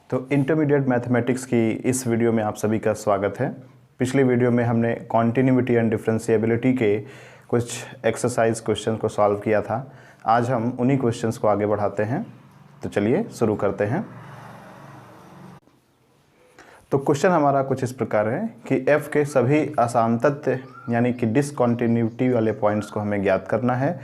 तो intermediate mathematics की इस वीडियो में आप सभी का स्वागत है। पिछले वीडियो में हमने कॉन्टिन्यूटी एंड डिफरेंशिएबिलिटी के कुछ एक्सरसाइज क्वेश्चन को सॉल्व किया था। आज हम उन्हीं क्वेश्चंस को आगे बढ़ाते हैं। तो चलिए शुरू करते हैं। तो क्वेश्चन हमारा कुछ इस प्रकार है कि f के सभी असामतत्य यानी कि डिसकॉन्टिन्यूटी वाले पॉइंट्स को हमें ज्ञात करना है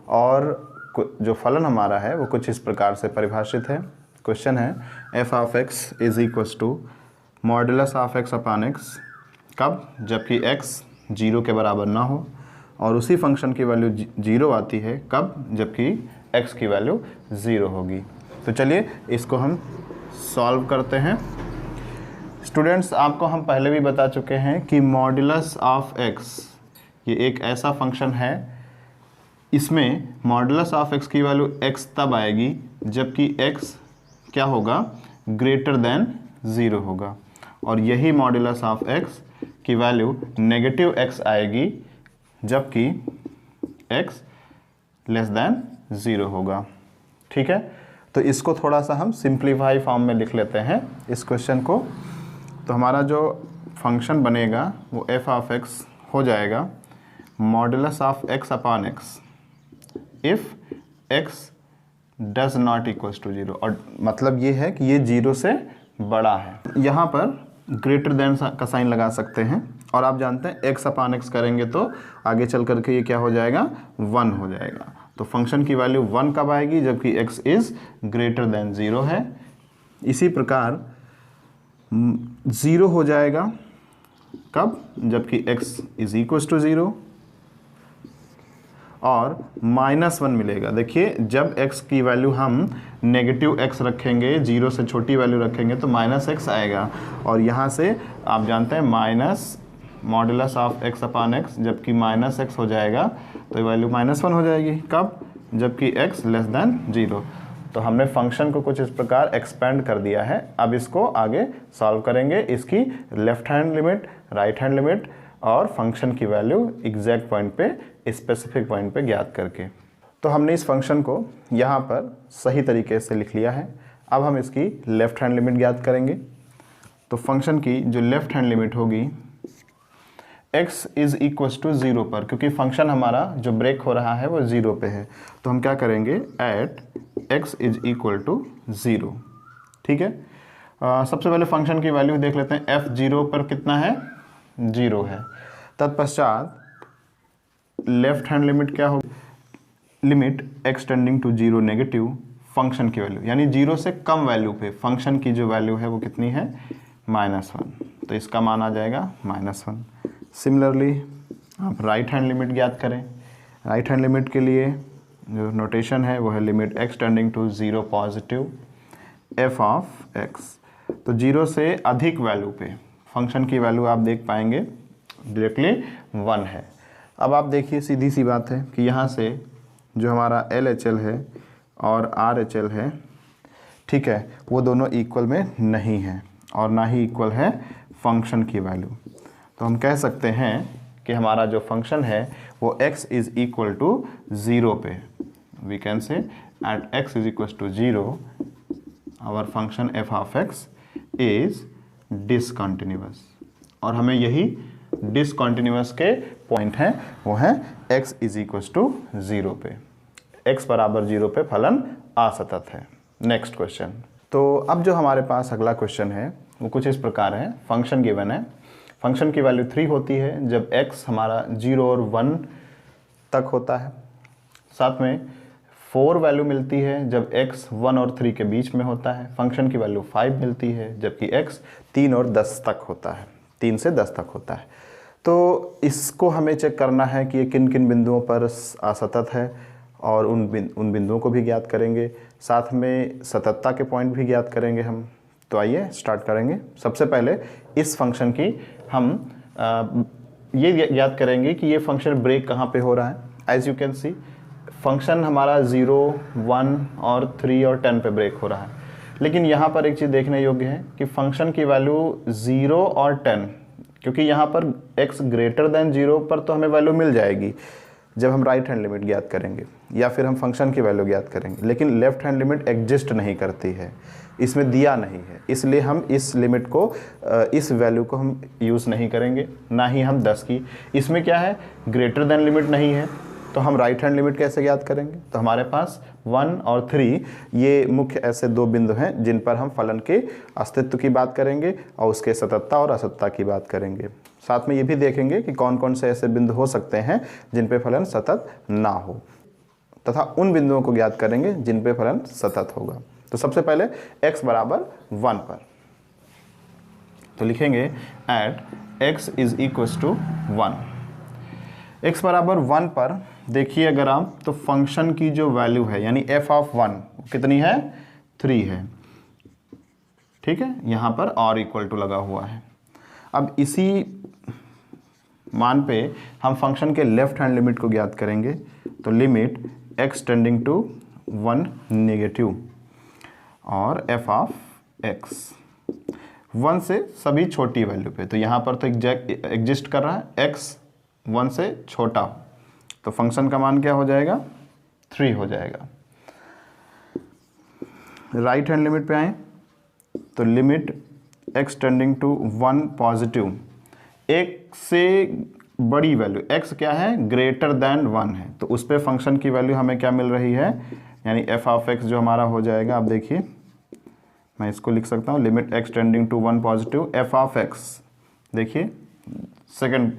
और जो फलन हमारा है वो कुछ इस प्रकार से परिभाषित है। क्वेश्चन है f of x is equals to modulus of x upon x, कब? जबकि x 0 के बराबर ना हो, और उसी फंक्शन की वैल्यू 0 आती है कब? जबकि x की वैल्यू 0 होगी। तो चलिए इसको हम सॉल्व करते हैं। स्टूडेंट्स, आपको हम पहले भी बता चुके हैं कि मॉडुलस ऑफ x ये एक ऐसा फंक्शन है, इसमें मॉडुलस ऑफ x की वैल्यू x तब आएगी जबकि x क्या होगा? ग्रेटर देन 0 होगा, और यही मॉडुलस ऑफ x की वैल्यू नेगेटिव x आएगी जबकि x लेस देन 0 होगा। ठीक है, तो इसको थोड़ा सा हम सिंप्लीफाई फॉर्म में लिख लेते हैं इस क्वेश्चन को। तो हमारा जो फंक्शन बनेगा वो f ऑफ x हो जाएगा modulus of x upon x if x does not equals to 0, और मतलब ये है कि ये 0 से बड़ा है। यहाँ पर ग्रेटर देन का साइन लगा सकते हैं, और आप जानते हैं x अपान x करेंगे तो आगे चल करके ये क्या हो जाएगा? 1 हो जाएगा। तो फंक्शन की वैल्यू 1 कब आएगी? जबकि x इज़ ग्रेटर देन 0 है। इसी प्रकार 0 हो जाएगा कब? जबकि x इज इक्वल्स टू 0, और -1 मिलेगा। देखिए, जब x की वैल्यू हम नेगेटिव x रखेंगे, 0 से छोटी वैल्यू रखेंगे तो -x आएगा, और यहाँ से आप जानते हैं minus modulus of x upon x, जबकि -x हो जाएगा तो ये वैल्यू -1 हो जाएगी। कब? जबकि x लेस देन 0। तो हमने फंक्शन को कुछ इस प्रकार एक्सपेंड कर दिया है। अब इसको आगे सॉल्व करेंगे, इसकी left hand limit, right hand limit और फंक्शन की वैल्यू एग्जैक्ट पॉइंट पे, स्पेसिफिक पॉइंट पे ज्ञात करके। तो हमने इस फंक्शन को यहाँ पर सही तरीके से लिख लिया है। अब हम इसकी लेफ्ट हैंड लिमिट ज्ञात करेंगे। तो फंक्शन की जो लेफ्ट हैंड लिमिट होगी x इज़ इक्वल्स टू 0 पर, क्योंकि फंक्शन हमारा जो ब्रेक हो रहा है वो 0 पे है, तो हम क्या करेंगे? At x is equal to 0। ठीक है, सबसे पहले फंक्शन की वैल्यू देख लेते हैं। f 0 पर कितना है? 0 है। तत्पश्चात लेफ्ट हैंड लिमिट क्या होगी? Limit x tending to 0 negative, function की वैल्यू यानी 0 से कम वैल्यू पे फंक्शन की जो वैल्यू है वो कितनी है? -1, तो इसका मान आ जाएगा -1। सिमिलरली आप राइट हैंड लिमिट ज्ञात करें। राइट हैंड लिमिट के लिए जो नोटेशन है वो है limit x tending to 0 positive f of x। तो 0 से अधिक वैल्यू पे फंक्शन की वैल्यू आप देख पाएंगे डायरेक्टली 1 है। अब आप देखिए, सीधी सी बात है कि यहाँ से जो हमारा LHL है और RHL है, ठीक है, वो दोनों इक्वल में नहीं है और ना ही इक्वल है फंक्शन की वैल्यू। तो हम कह सकते हैं कि हमारा जो फंक्शन है वो x इज़ इक्वल टू 0 पे, we can say at x is equal to 0 our function f of x is discontinuous, और हमें यही डिसकंटिन्यूअस के पॉइंट हैं वो हैं x इज इक्वल टू 0 पे, x बराबर 0 पे फलन असतत है। Next question. तो अब जो हमारे पास अगला क्वेश्चन है वो कुछ इस प्रकार है। फंक्शन गिवन है, फंक्शन की वैल्यू 3 होती है जब x हमारा 0 और 1 तक होता है। साथ में 4 वैल्यू मिलती है जब x 1 और 3 के बीच में होता है। फंक्शन की वैल्यू 5 मिलती है जबकि x 3 और 10 तक होता है, 3 से 10 तक होता है। तो इसको हमें चेक करना है कि ये किन किन बिंदुओं पर असतत है, और उन बिंदुओं को भी ज्ञात करेंगे। साथ में सततता के पॉइंट भी ज्ञात करेंगे हम। तो आइए स्टार्ट करेंगे। सबसे पहले इस फंक्शन की हम ये ज्ञात करेंगे कि ये फंक्शन ब्रेक कहाँ पे हो रहा है। As you can see function हमारा 0, 1 और 3 और 10 पे ब्रेक हो रहा है, लेकिन यहाँ पर एक चीज़ देखने योग्य है कि फंक्शन की वैल्यू 0 और 10, क्योंकि यहाँ पर x ग्रेटर देन 0 पर तो हमें वैल्यू मिल जाएगी, जब हम राइट हैंड लिमिट ज्ञात करेंगे या फिर हम फंक्शन की वैल्यू ज्ञात करेंगे, लेकिन लेफ्ट हैंड लिमिट एग्जिस्ट नहीं करती है, इसमें दिया नहीं है, इसलिए हम इस लिमिट को इस वैल्यू को हम यूज़ नहीं करेंगे, ना ही हम 10 की। इसमें क्या है, ग्रेटर देन लिमिट नहीं है, तो हम राइट हैंड लिमिट कैसे ज्ञात करेंगे? तो हमारे पास 1 और 3 ये मुख्य ऐसे दो बिंदु हैं जिन पर हम फलन के अस्तित्व की बात करेंगे और उसके सततता और असततता की बात करेंगे। साथ में ये भी देखेंगे कि कौन कौन से ऐसे बिंदु हो सकते हैं जिन पे फलन सतत ना हो, तथा उन बिंदुओं को ज्ञात करेंगे जिन पे फलन सतत होगा। तो सबसे पहले x बराबर 1 पर तो लिखेंगे at x is equals to 1। x बराबर 1 पर देखिए अगर आप, तो फंक्शन की जो वैल्यू है यानी f ऑफ 1 कितनी है? 3 है। ठीक है, यहाँ पर और इक्वल टू लगा हुआ है। अब इसी मान पे हम फंक्शन के लेफ्ट हैंड लिमिट को ज्ञात करेंगे, तो limit x tending to 1 negative और f ऑफ x 1 से सभी छोटी वैल्यू पे, तो यहाँ पर तो एग्जिस्ट कर रहा है x 1 से छोटा, तो फंक्शन का मान क्या हो जाएगा? 3 हो जाएगा। राइट हैंड लिमिट पे आए तो limit x tending to 1 positive, एक से बड़ी वैल्यू x क्या है? ग्रेटर देन 1 है, तो उस पर फंक्शन की वैल्यू हमें क्या मिल रही है? यानी f ऑफ x जो हमारा हो जाएगा, आप देखिए मैं इसको लिख सकता हूँ, limit x tending to 1 positive f of x, देखिए सेकंड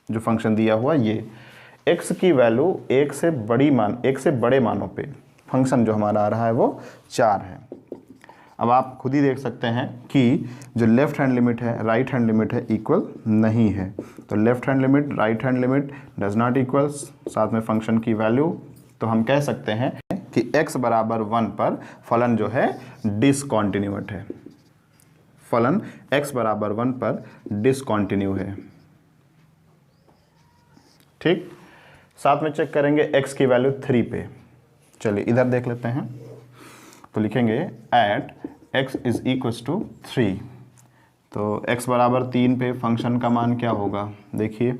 जो फंक्शन दिया हुआ ये x की वैल्यू एक से बड़े मानों पे फंक्शन जो हमारा आ रहा है वो 4 है। अब आप खुद ही देख सकते हैं कि जो लेफ्ट हैंड लिमिट है राइट हैंड लिमिट है इक्वल नहीं है, तो left hand limit right hand limit does not equals, साथ में फंक्शन की वैल्यू, तो हम कह सकते हैं कि x बराबर 1 पर फलन जो है डिसकॉन्टिन्यूट है, फलन x बराबर 1 पर डिसकॉन्टिन्यू है। ठीक, साथ में चेक करेंगे x की वैल्यू 3 पे। चलिए इधर देख लेते हैं, तो लिखेंगे at x is equals to 3, तो x बराबर 3 पे फंक्शन का मान क्या होगा? देखिए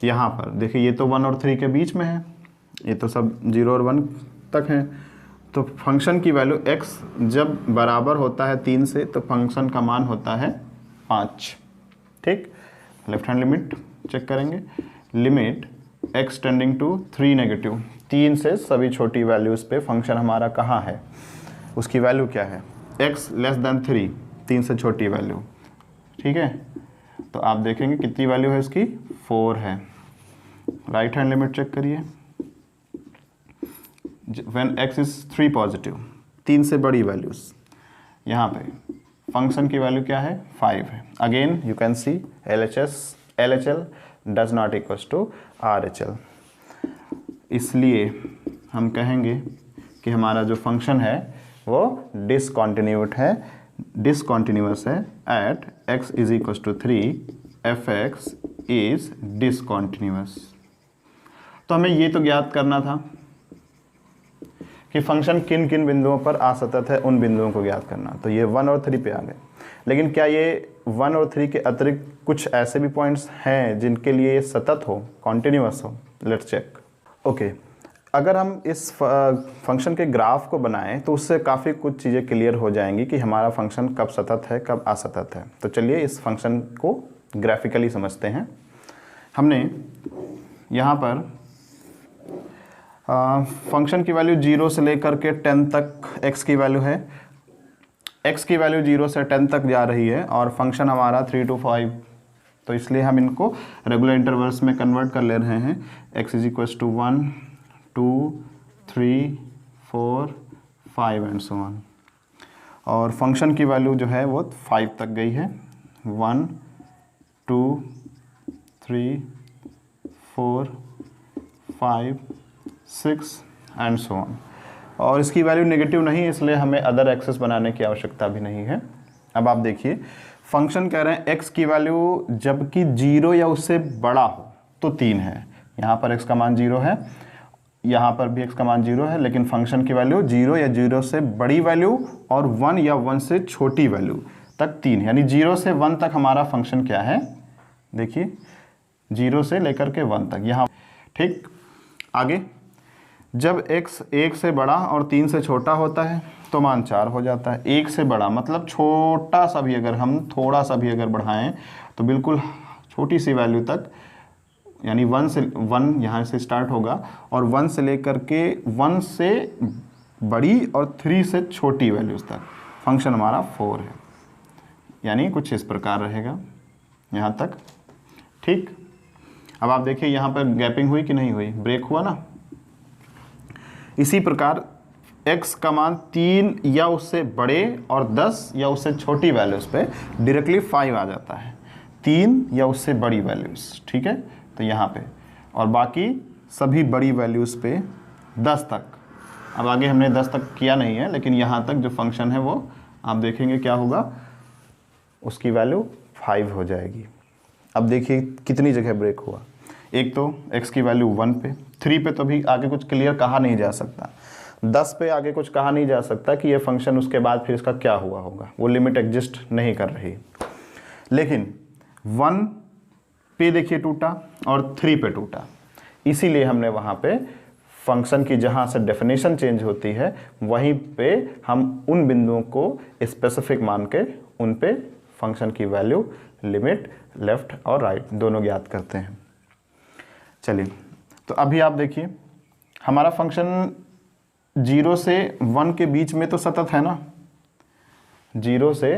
यहाँ पर देखिए ये तो 1 और 3 के बीच में है, ये तो सब 0 और 1 तक हैं, तो फंक्शन की वैल्यू x जब बराबर होता है 3 से तो फंक्शन का मान होता है 5। ठीक, लेफ्ट हैंड लिमिट चेक करेंगे, limit x tending to 3 negative, 3 से सभी छोटी वैल्यूज़ पे फंक्शन हमारा कहाँ है, उसकी वैल्यू क्या है? x लेस देन 3, 3 से छोटी वैल्यू। ठीक है, तो आप देखेंगे कितनी वैल्यू है इसकी? 4 है। राइट हैंड लिमिट चेक करिए, व्हेन x इज 3 पॉजिटिव, 3 से बड़ी वैल्यूज़, यहाँ पे फंक्शन की वैल्यू क्या है? 5 है। Again you can see LHL does not equals to RHL, इसलिए हम कहेंगे कि हमारा जो फंक्शन है वो डिसकॉन्टिन्यूट है, डिसकॉन्टिन्यूअस है at x is equals to 3 f(x) is discontinuous. तो हमें ये तो ज्ञात करना था कि फंक्शन किन किन बिंदुओं पर असतत है, उन बिंदुओं को ज्ञात करना, तो ये 1 और 3 पे आ गए। लेकिन क्या ये 1 और 3 के अतिरिक्त कुछ ऐसे भी पॉइंट्स हैं जिनके लिए ये सतत हो, कॉन्टिन्यूअस हो? Let's check. ओके, अगर हम इस फंक्शन के ग्राफ को बनाएं तो उससे काफ़ी कुछ चीज़ें क्लियर हो जाएंगी कि हमारा फंक्शन कब सतत है कब असतत है। तो चलिए इस फंक्शन को ग्राफिकली समझते हैं। हमने यहाँ पर फंक्शन की वैल्यू 0 से लेकर के 10 तक x की वैल्यू है, x की वैल्यू 0 से 10 तक जा रही है और फंक्शन हमारा 3 to 5, तो इसलिए हम इनको रेगुलर इंटरवल्स में कन्वर्ट कर ले रहे हैं। x is equals to 1 2 3 4 5 and so on, और फंक्शन की वैल्यू जो है वो 5 तक गई है, 1 2 3 4 5 6 एंड सो ऑन, और इसकी वैल्यू नेगेटिव नहीं, इसलिए हमें अदर एक्सेस बनाने की आवश्यकता भी नहीं है। अब आप देखिए फंक्शन कह रहे हैं x की वैल्यू जबकि 0 या उससे बड़ा हो तो 3 है, यहाँ पर x का मान 0 है, यहाँ पर भी x का मान 0 है, लेकिन फंक्शन की वैल्यू 0 या 0 से बड़ी वैल्यू और 1 या 1 से छोटी वैल्यू तक 3 है, यानी 0 से 1 तक हमारा फंक्शन क्या है? देखिए 0 से लेकर के 1 तक, यहाँ ठीक, आगे जब x 1 से बड़ा और 3 से छोटा होता है तो मान 4 हो जाता है। 1 से बड़ा मतलब छोटा सा भी अगर हम थोड़ा सा भी अगर बढ़ाएं तो बिल्कुल छोटी सी वैल्यू तक, यानी 1 यहाँ से स्टार्ट होगा और 1 से लेकर के 1 से बड़ी और 3 से छोटी वैल्यूज़ तक फंक्शन हमारा 4 है, यानी कुछ इस प्रकार रहेगा यहाँ तक। ठीक, अब आप देखिए यहाँ पर गैपिंग हुई कि नहीं हुई, ब्रेक हुआ ना। इसी प्रकार x का मान 3 या उससे बड़े और 10 या उससे छोटी वैल्यूज़ पे डायरेक्टली 5 आ जाता है, 3 या उससे बड़ी वैल्यूज़, ठीक है। तो यहाँ पे और बाकी सभी बड़ी वैल्यूज़ पे 10 तक। अब आगे हमने 10 तक किया नहीं है, लेकिन यहाँ तक जो फंक्शन है वो आप देखेंगे क्या होगा, उसकी वैल्यू 5 हो जाएगी। अब देखिए कितनी जगह ब्रेक हुआ। एक तो x की वैल्यू 1 पे, 3 पे तो अभी आगे कुछ क्लियर कहा नहीं जा सकता, 10 पे आगे कुछ कहा नहीं जा सकता कि ये फंक्शन उसके बाद फिर इसका क्या हुआ होगा, वो लिमिट एग्जिस्ट नहीं कर रही। लेकिन 1 पे देखिए टूटा और 3 पे टूटा, इसीलिए हमने वहाँ पे फंक्शन की जहाँ से डेफिनेशन चेंज होती है वहीं पे हम उन बिंदुओं को स्पेसिफिक मान के उन पे फंक्शन की वैल्यू, लिमिट, लेफ्ट और राइट दोनों ज्ञात करते हैं। चलिए, तो अभी आप देखिए हमारा फंक्शन 0 से 1 के बीच में तो सतत है ना, 0 से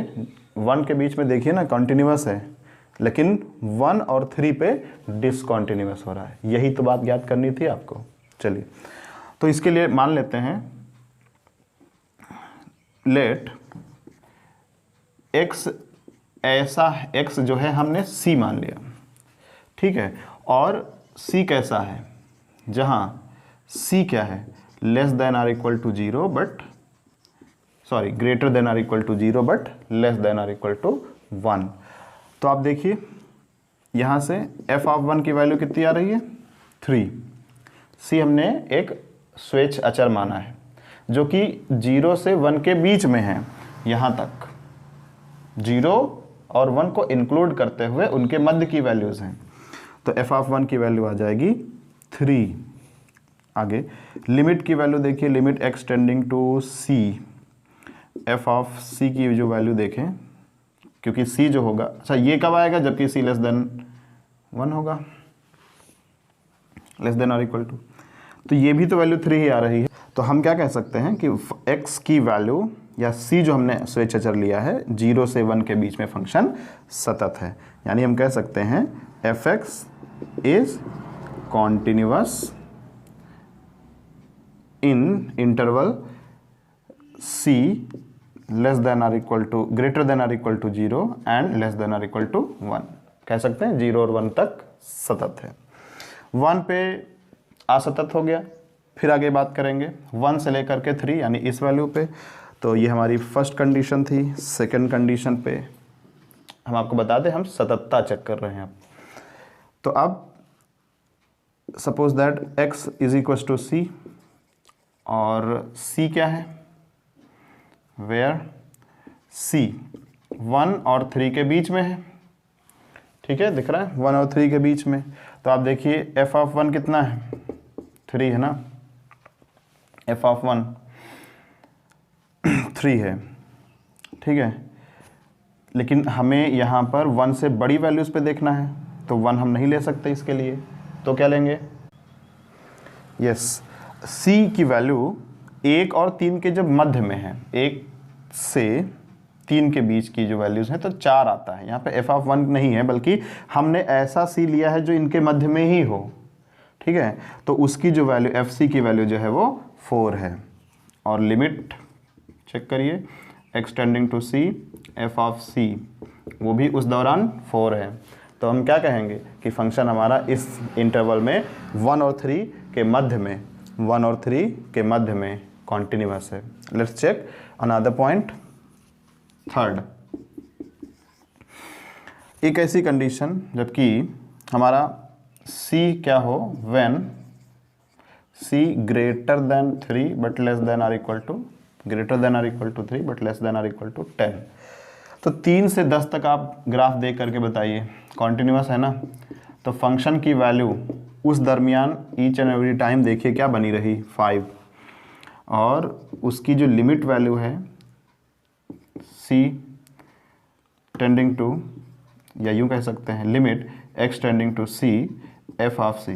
1 के बीच में देखिए ना कॉन्टिन्यूअस है, लेकिन 1 और 3 पे डिसकॉन्टिन्यूअस हो रहा है। यही तो बात ज्ञात करनी थी आपको। चलिए, तो इसके लिए मान लेते हैं लेट x ऐसा, x जो है हमने c मान लिया, ठीक है, और c कैसा है, जहां c क्या है, less than or equal to 0 but sorry greater than or equal to 0 but less than or equal to 1। तो आप देखिए यहाँ से f ऑफ 1 की वैल्यू कितनी आ रही है, 3। c हमने एक स्वेच्छ अचर माना है जो कि 0 से 1 के बीच में है, यहाँ तक 0 और 1 को इंक्लूड करते हुए उनके मध्य की वैल्यूज़ हैं। तो f ऑफ 1 की वैल्यू आ जाएगी 3। आगे लिमिट की वैल्यू देखिए, limit x tending to c, f of c की जो वैल्यू देखें, क्योंकि c जो होगा, अच्छा ये कब आएगा, जबकि c लेस देन 1 होगा, लेस देन और इक्वल टू, तो ये भी तो वैल्यू 3 ही आ रही है। तो हम क्या कह सकते हैं कि x की वैल्यू या c जो हमने स्वेच्छ अचर लिया है 0 से 1 के बीच में फंक्शन सतत है, यानी हम कह सकते हैं f(x) is continuous in interval c less than or equal to, greater than or equal to 0 and less than or equal to 1। कह सकते हैं 0 और 1 तक सतत है। 1 पे असतत हो गया, फिर आगे बात करेंगे 1 से लेकर के 3 यानी इस वैल्यू पे। तो ये हमारी फर्स्ट कंडीशन थी। सेकंड कंडीशन पे हम आपको बता दें हम सततता चेक कर रहे हैं। तो अब suppose that x is equal to c और c क्या है, वेयर c 1 और 3 के बीच में है, ठीक है, दिख रहा है 1 और 3 के बीच में। तो आप देखिए f ऑफ 1 कितना है, 3 है ना, f ऑफ 1 3 है, ठीक है, लेकिन हमें यहाँ पर 1 से बड़ी वैल्यूज़ पे देखना है, तो 1 हम नहीं ले सकते इसके लिए, तो क्या लेंगे, यस c की वैल्यू 1 और 3 के जब मध्य में है, 1 से 3 के बीच की जो वैल्यूज़ हैं तो 4 आता है। यहाँ पे f ऑफ 1 नहीं है, बल्कि हमने ऐसा c लिया है जो इनके मध्य में ही हो, ठीक है, तो उसकी जो वैल्यू fc की वैल्यू जो है वो 4 है। और लिमिट चेक करिए, x tending to c f of c वो भी उस दौरान 4 है। तो हम क्या कहेंगे कि फंक्शन हमारा इस इंटरवल में 1 और 3 के मध्य में, 1 और 3 के मध्य में कॉन्टिन्यूअस है। Let's check another point, third, एक ऐसी कंडीशन जबकि हमारा c क्या हो, when c greater than 3 but less than or equal to, greater than or equal to 3 but less than or equal to 10। तो 3 से 10 तक आप ग्राफ देख करके बताइए, कॉन्टिन्यूअस है ना, तो फंक्शन की वैल्यू उस दरमियान ईच एंड एवरी टाइम देखिए क्या बनी रही 5, और उसकी जो लिमिट वैल्यू है c टेंडिंग टू, या यूँ कह सकते हैं limit x tending to c f of c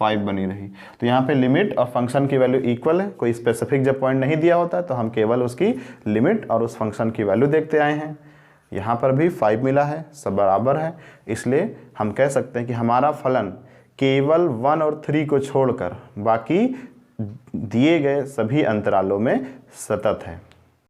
5 बनी रही। तो यहाँ पे लिमिट और फंक्शन की वैल्यू इक्वल है, कोई स्पेसिफिक जब पॉइंट नहीं दिया होता तो हम केवल उसकी लिमिट और उस फंक्शन की वैल्यू देखते आए हैं। यहाँ पर भी 5 मिला है, सब बराबर है, इसलिए हम कह सकते हैं कि हमारा फलन केवल 1 और 3 को छोड़कर बाकी दिए गए सभी अंतरालों में सतत है।